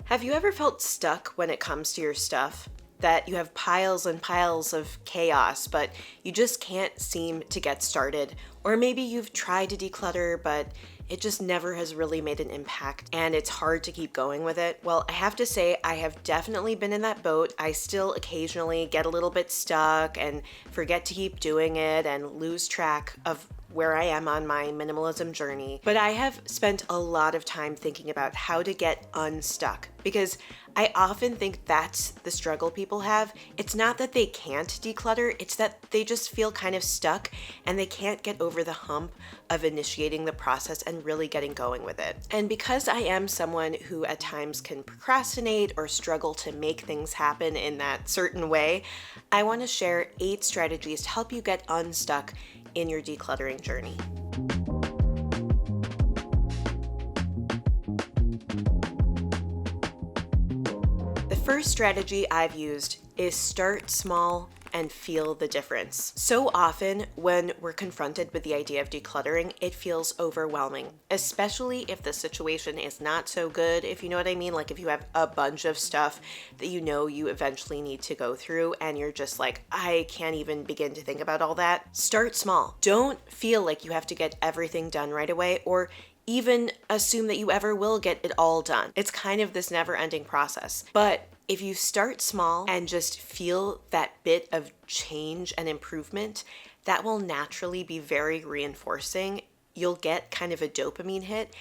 Have you ever felt stuck when it comes to your stuff? That you have piles and piles of chaos, but you just can't seem to get started? Or maybe you've tried to declutter, but it just never has really made an impact and it's hard to keep going with it? Well, I have to say, I have definitely been in that boat. I still occasionally get a little bit stuck and forget to keep doing it and lose track of where I am on my minimalism journey. But I have spent a lot of time thinking about how to get unstuck because I often think that's the struggle people have. It's not that they can't declutter, it's that they just feel kind of stuck and they can't get over the hump of initiating the process and really getting going with it. And because I am someone who at times can procrastinate or struggle to make things happen in that certain way, I want to share 8 strategies to help you get unstuck in your decluttering journey. The first strategy I've used is start small and feel the difference. So often when we're confronted with the idea of decluttering, it feels overwhelming, especially if the situation is not so good, if you know what I mean. Like if you have a bunch of stuff that you know you eventually need to go through and you're just like, I can't even begin to think about all that. Start small. Don't feel like you have to get everything done right away or even assume that you ever will get it all done. It's kind of this never-ending process. But if you start small and just feel that bit of change and improvement, that will naturally be very reinforcing. You'll get kind of a dopamine hit,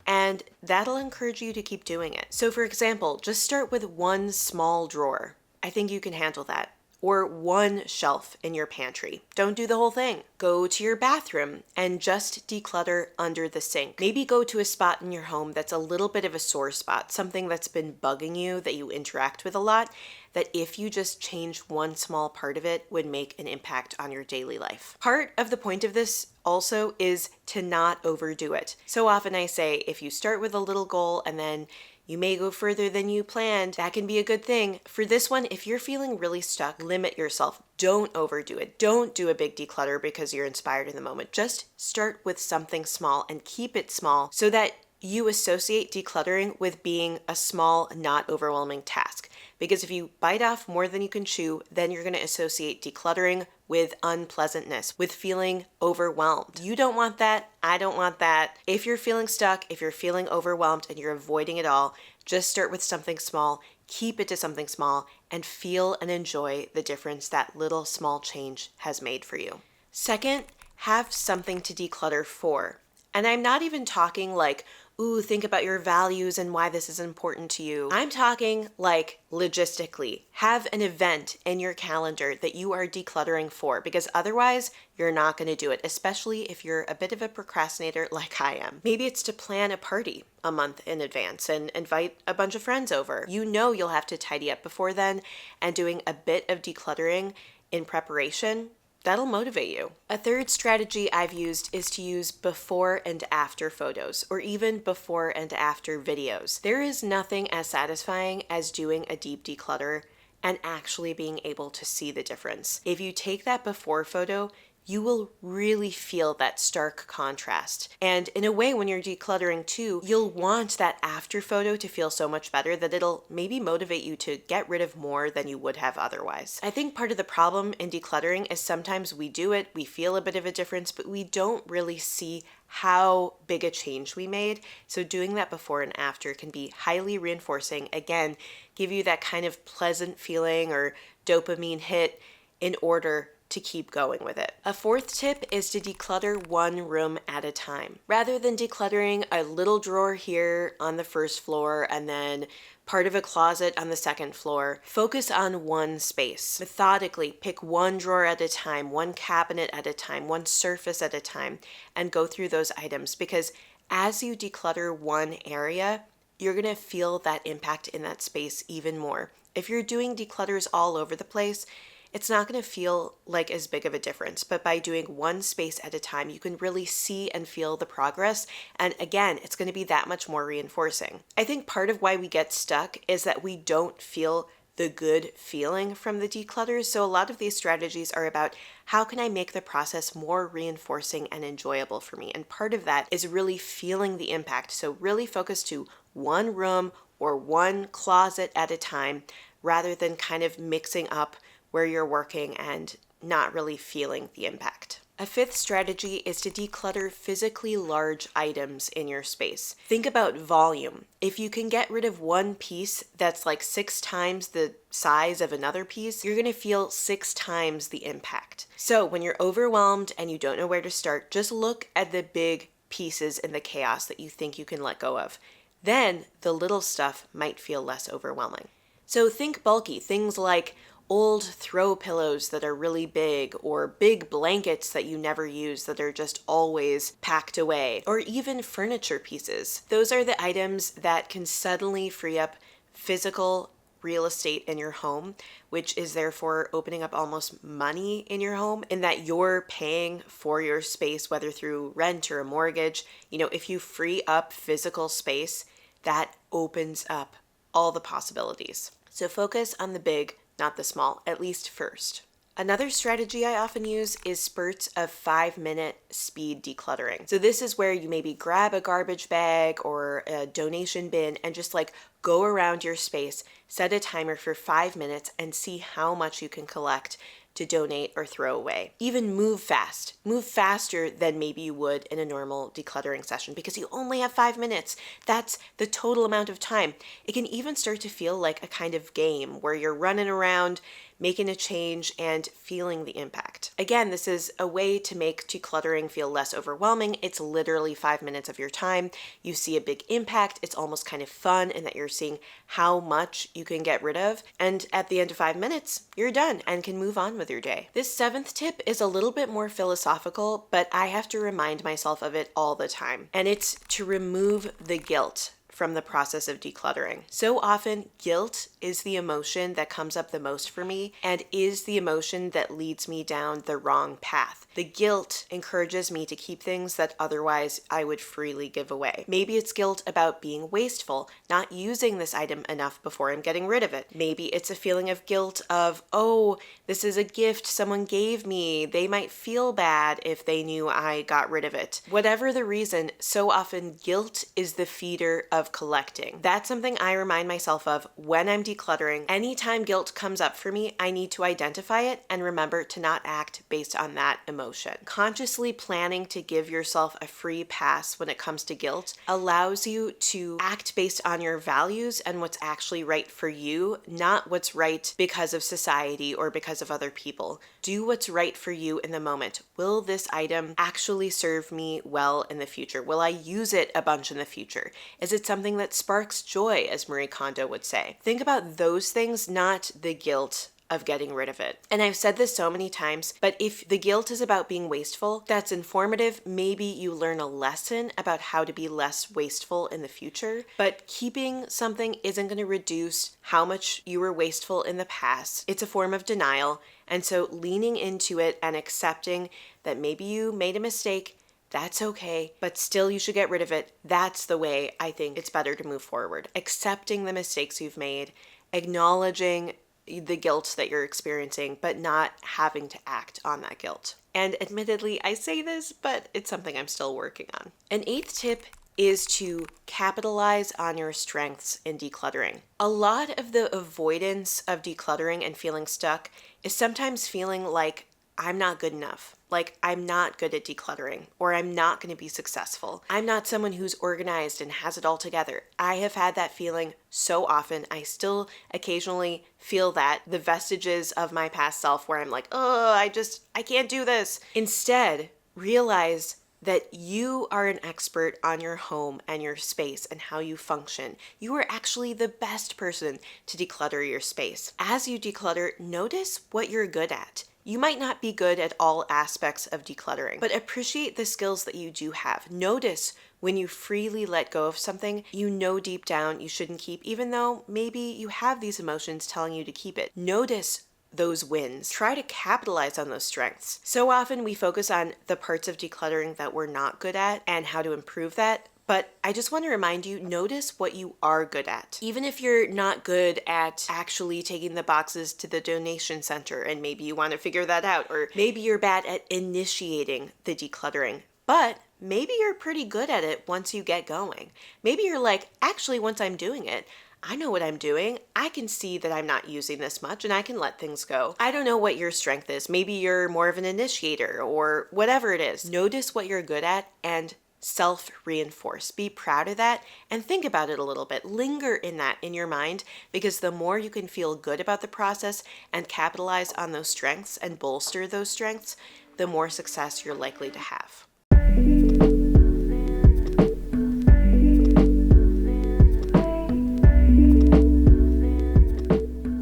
and that'll encourage you to keep doing it. So for example, just start with one small drawer. I think you can handle that. Or one shelf in your pantry. Don't do the whole thing. Go to your bathroom and just declutter under the sink. Maybe go to a spot in your home that's a little bit of a sore spot, something that's been bugging you that you interact with a lot, that if you just change one small part of it would make an impact on your daily life. Part of the point of this also is to not overdo it. So often I say, if you start with a little goal and then you may go further than you planned, that can be a good thing. For this one, if you're feeling really stuck, limit yourself. Don't overdo it. Don't do a big declutter because you're inspired in the moment. Just start with something small and keep it small so that you associate decluttering with being a small, not overwhelming task. Because if you bite off more than you can chew, then you're going to associate decluttering with unpleasantness, with feeling overwhelmed. You don't want that. I don't want that. If you're feeling stuck, if you're feeling overwhelmed and you're avoiding it all, just start with something small, keep it to something small, and feel and enjoy the difference that little small change has made for you. Second, have something to declutter for. And I'm not even talking like, ooh, think about your values and why this is important to you. I'm talking like logistically. Have an event in your calendar that you are decluttering for, because otherwise you're not going to do it, especially if you're a bit of a procrastinator like I am. Maybe it's to plan a party a month in advance and invite a bunch of friends over. You know you'll have to tidy up before then, and doing a bit of decluttering in preparation, that'll motivate you. A third strategy I've used is to use before and after photos, or even before and after videos. There is nothing as satisfying as doing a deep declutter and actually being able to see the difference. If you take that before photo, you will really feel that stark contrast. And in a way, when you're decluttering too, you'll want that after photo to feel so much better that it'll maybe motivate you to get rid of more than you would have otherwise. I think part of the problem in decluttering is sometimes we do it, we feel a bit of a difference, but we don't really see how big a change we made. So doing that before and after can be highly reinforcing. Again, give you that kind of pleasant feeling or dopamine hit in order to keep going with it. A fourth tip is to declutter one room at a time. Rather than decluttering a little drawer here on the first floor and then part of a closet on the second floor, focus on one space. Methodically pick one drawer at a time, one cabinet at a time, one surface at a time, and go through those items, because as you declutter one area, you're going to feel that impact in that space even more. If you're doing declutters all over the place, it's not going to feel like as big of a difference, but by doing one space at a time, you can really see and feel the progress. And again, it's going to be that much more reinforcing. I think part of why we get stuck is that we don't feel the good feeling from the declutters. So a lot of these strategies are about how can I make the process more reinforcing and enjoyable for me? And part of that is really feeling the impact. So really focus to one room, or one closet at a time, rather than kind of mixing up where you're working and not really feeling the impact. A fifth strategy is to declutter physically large items in your space. Think about volume. If you can get rid of one piece that's like 6 times the size of another piece, you're going to feel 6 times the impact. So when you're overwhelmed and you don't know where to start, just look at the big pieces in the chaos that you think you can let go of. Then the little stuff might feel less overwhelming. So think bulky, things like old throw pillows that are really big, or big blankets that you never use that are just always packed away, or even furniture pieces. Those are the items that can suddenly free up physical real estate in your home, which is therefore opening up almost money in your home, in that you're paying for your space, whether through rent or a mortgage. If you free up physical space, that opens up all the possibilities. So focus on the big, not the small, at least first. Another strategy I often use is spurts of 5-minute speed decluttering. So this is where you maybe grab a garbage bag or a donation bin and just go around your space, set a timer for 5 minutes, and see how much you can collect to donate or throw away. Even move fast. Move faster than maybe you would in a normal decluttering session, because you only have 5 minutes. That's the total amount of time. It can even start to feel like a kind of game where you're running around, making a change and feeling the impact. Again, this is a way to make decluttering feel less overwhelming. It's literally 5 minutes of your time. You see a big impact. It's almost kind of fun in that you're seeing how much you can get rid of. And at the end of 5 minutes, you're done and can move on with your day. This 7th tip is a little bit more philosophical, but I have to remind myself of it all the time. And it's to remove the guilt from the process of decluttering. So often, guilt is the emotion that comes up the most for me and is the emotion that leads me down the wrong path. The guilt encourages me to keep things that otherwise I would freely give away. Maybe it's guilt about being wasteful, not using this item enough before I'm getting rid of it. Maybe it's a feeling of guilt of, oh, this is a gift someone gave me. They might feel bad if they knew I got rid of it. Whatever the reason, so often guilt is the feeder of collecting. That's something I remind myself of when I'm decluttering. Anytime guilt comes up for me, I need to identify it and remember to not act based on that emotion. Consciously planning to give yourself a free pass when it comes to guilt allows you to act based on your values and what's actually right for you, not what's right because of society or because of other people. Do what's right for you in the moment. Will this item actually serve me well in the future? Will I use it a bunch in the future? Is it something that sparks joy, as Marie Kondo would say? Think about those things, not the guilt of getting rid of it. And I've said this so many times, but if the guilt is about being wasteful, that's informative. Maybe you learn a lesson about how to be less wasteful in the future, but keeping something isn't going to reduce how much you were wasteful in the past. It's a form of denial. And so leaning into it and accepting that maybe you made a mistake, that's okay, but still you should get rid of it. That's the way I think it's better to move forward. Accepting the mistakes you've made, acknowledging the guilt that you're experiencing, but not having to act on that guilt. And admittedly, I say this, but it's something I'm still working on. An 8th tip is to capitalize on your strengths in decluttering. A lot of the avoidance of decluttering and feeling stuck is sometimes feeling like I'm not good enough. Like I'm not good at decluttering, or I'm not going to be successful. I'm not someone who's organized and has it all together. I have had that feeling so often. I still occasionally feel that, the vestiges of my past self where I'm like, oh, I can't do this. Instead, realize that you are an expert on your home and your space and how you function. You are actually the best person to declutter your space. As you declutter, notice what you're good at. You might not be good at all aspects of decluttering, but appreciate the skills that you do have. Notice when you freely let go of something you know deep down you shouldn't keep, even though maybe you have these emotions telling you to keep it. Notice those wins. Try to capitalize on those strengths. So often we focus on the parts of decluttering that we're not good at and how to improve that. But I just want to remind you, notice what you are good at. Even if you're not good at actually taking the boxes to the donation center and maybe you want to figure that out, or maybe you're bad at initiating the decluttering, but maybe you're pretty good at it once you get going. Maybe you're like, actually, once I'm doing it, I know what I'm doing. I can see that I'm not using this much and I can let things go. I don't know what your strength is. Maybe you're more of an initiator or whatever it is. Notice what you're good at and self-reinforce. Be proud of that and think about it a little bit. Linger in that in your mind, because the more you can feel good about the process and capitalize on those strengths and bolster those strengths, the more success you're likely to have.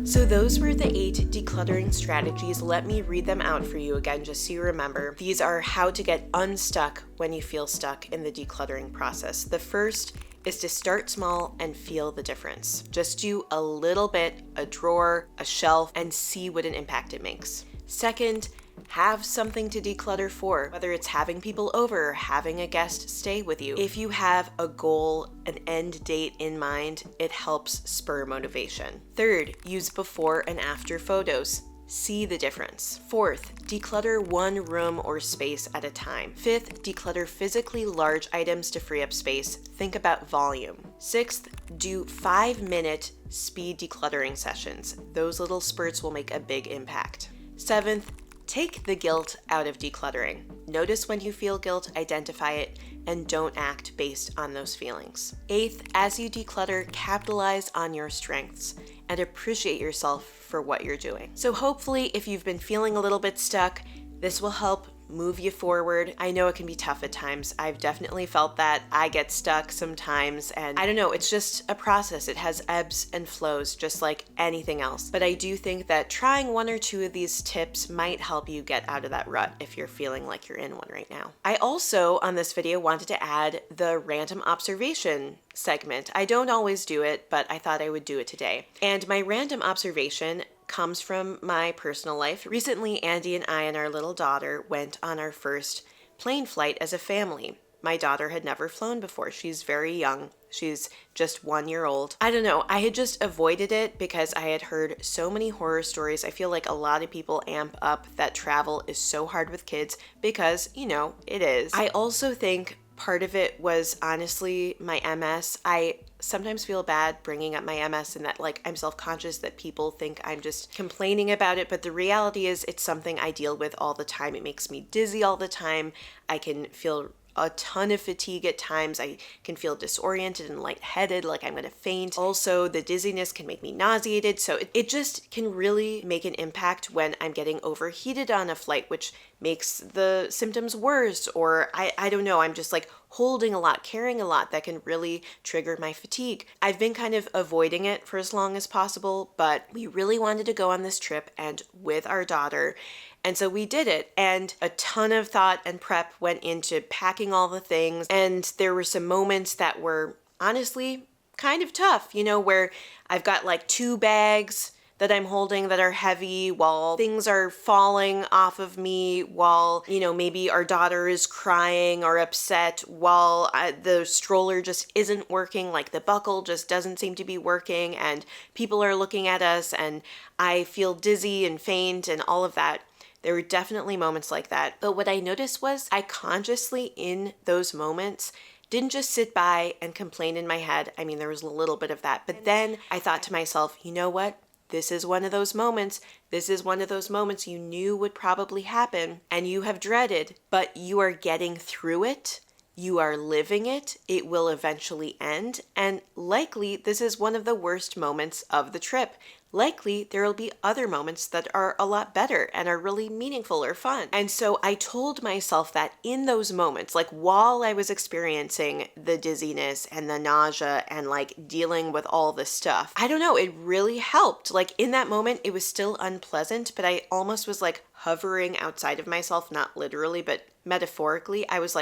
So those were the 8 decluttering strategies. Let me read them out for you again, just so you remember. These are how to get unstuck when you feel stuck in the decluttering process. The first is to start small and feel the difference. Just do a little bit, a drawer, a shelf, and see what an impact it makes. Second, have something to declutter for, whether it's having people over or having a guest stay with you. If you have a goal, an end date in mind, it helps spur motivation. Third, use before and after photos. See the difference. Fourth, declutter one room or space at a time. Fifth, declutter physically large items to free up space. Think about volume. Sixth, do 5-minute speed decluttering sessions. Those little spurts will make a big impact. Seventh, take the guilt out of decluttering. Notice when you feel guilt, identify it, and don't act based on those feelings. Eighth, as you declutter, capitalize on your strengths and appreciate yourself for what you're doing. So hopefully, if you've been feeling a little bit stuck, this will help move you forward. I know it can be tough at times. I've definitely felt that. I get stuck sometimes, and I don't know, it's just a process. It has ebbs and flows just like anything else. But I do think that trying 1 or 2 of these tips might help you get out of that rut if you're feeling like you're in one right now. I also, on this video, wanted to add the random observation segment. I don't always do it, but I thought I would do it today. And my random observation comes from my personal life. Recently, Andy and I and our little daughter went on our first plane flight as a family. My daughter had never flown before. She's very young. She's just 1 year old. I don't know. I had just avoided it because I had heard so many horror stories. I feel like a lot of people amp up that travel is so hard with kids because, it is. I also think part of it was honestly my MS. I sometimes feel bad bringing up my MS and that I'm self-conscious that people think I'm just complaining about it. But the reality is it's something I deal with all the time. It makes me dizzy all the time. I can feel a ton of fatigue at times. I can feel disoriented and lightheaded, like I'm going to faint. Also, the dizziness can make me nauseated. So it just can really make an impact when I'm getting overheated on a flight, which makes the symptoms worse. Or I don't know, I'm just holding a lot, carrying a lot that can really trigger my fatigue. I've been kind of avoiding it for as long as possible, but we really wanted to go on this trip and with our daughter. And so we did it, and a ton of thought and prep went into packing all the things. And there were some moments that were honestly kind of tough, where I've got 2 bags that I'm holding that are heavy while things are falling off of me, while, maybe our daughter is crying or upset, while the stroller just isn't working, the buckle just doesn't seem to be working, and people are looking at us, and I feel dizzy and faint and all of that. There were definitely moments like that. But what I noticed was I consciously, in those moments, didn't just sit by and complain in my head. I mean, there was a little bit of that. But then I thought to myself, you know what? This is one of those moments. This is one of those moments you knew would probably happen and you have dreaded, but you are getting through it. You are living it. It will eventually end. And likely, this is one of the worst moments of the trip. Likely, there will be other moments that are a lot better and are really meaningful or fun. And so I told myself that in those moments, while I was experiencing the dizziness and the nausea and dealing with all this stuff, I don't know, it really helped. In that moment, it was still unpleasant, but I almost was hovering outside of myself, not literally, but metaphorically. I was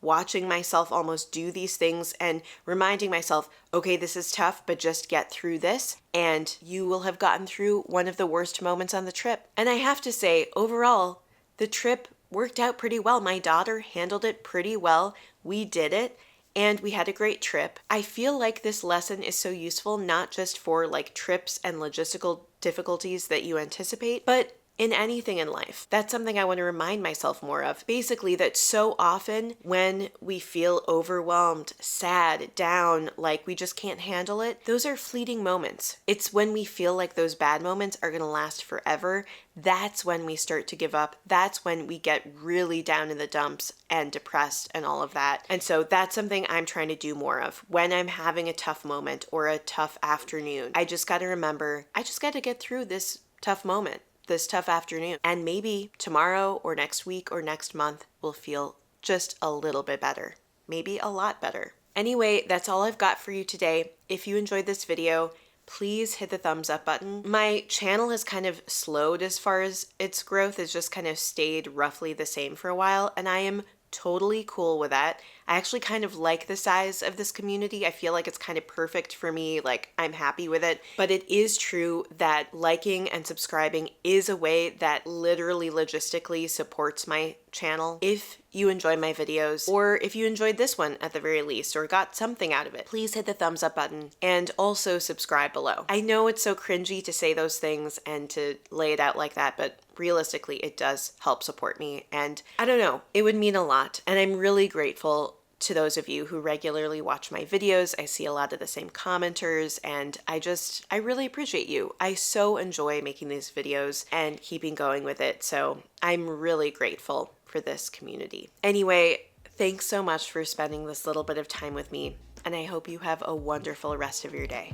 watching myself almost do these things and reminding myself, okay, this is tough, but just get through this and you will have gotten through one of the worst moments on the trip. And I have to say, overall, the trip worked out pretty well. My daughter handled it pretty well. We did it and we had a great trip. I feel like this lesson is so useful, not just for trips and logistical difficulties that you anticipate, but in anything in life. That's something I want to remind myself more of. Basically, that so often when we feel overwhelmed, sad, down, like we just can't handle it, those are fleeting moments. It's when we feel like those bad moments are going to last forever. That's when we start to give up. That's when we get really down in the dumps and depressed and all of that. And so that's something I'm trying to do more of. When I'm having a tough moment or a tough afternoon, I just got to remember, I just got to get through this tough moment, this tough afternoon. And maybe tomorrow or next week or next month will feel just a little bit better. Maybe a lot better. Anyway, that's all I've got for you today. If you enjoyed this video, please hit the thumbs up button. My channel has kind of slowed as far as its growth. It's just kind of stayed roughly the same for a while, and I am totally cool with that. I actually kind of like the size of this community. I feel like it's kind of perfect for me. Like, I'm happy with it. But it is true that liking and subscribing is a way that literally logistically supports my channel. If you enjoy my videos, or if you enjoyed this one at the very least, or got something out of it, please hit the thumbs up button and also subscribe below. I know it's so cringy to say those things and to lay it out like that, but realistically, it does help support me. And I don't know, it would mean a lot. And I'm really grateful to those of you who regularly watch my videos. I see a lot of the same commenters, and I really appreciate you. I so enjoy making these videos and keeping going with it. So I'm really grateful for this community. Anyway, thanks so much for spending this little bit of time with me, and I hope you have a wonderful rest of your day.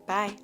Bye.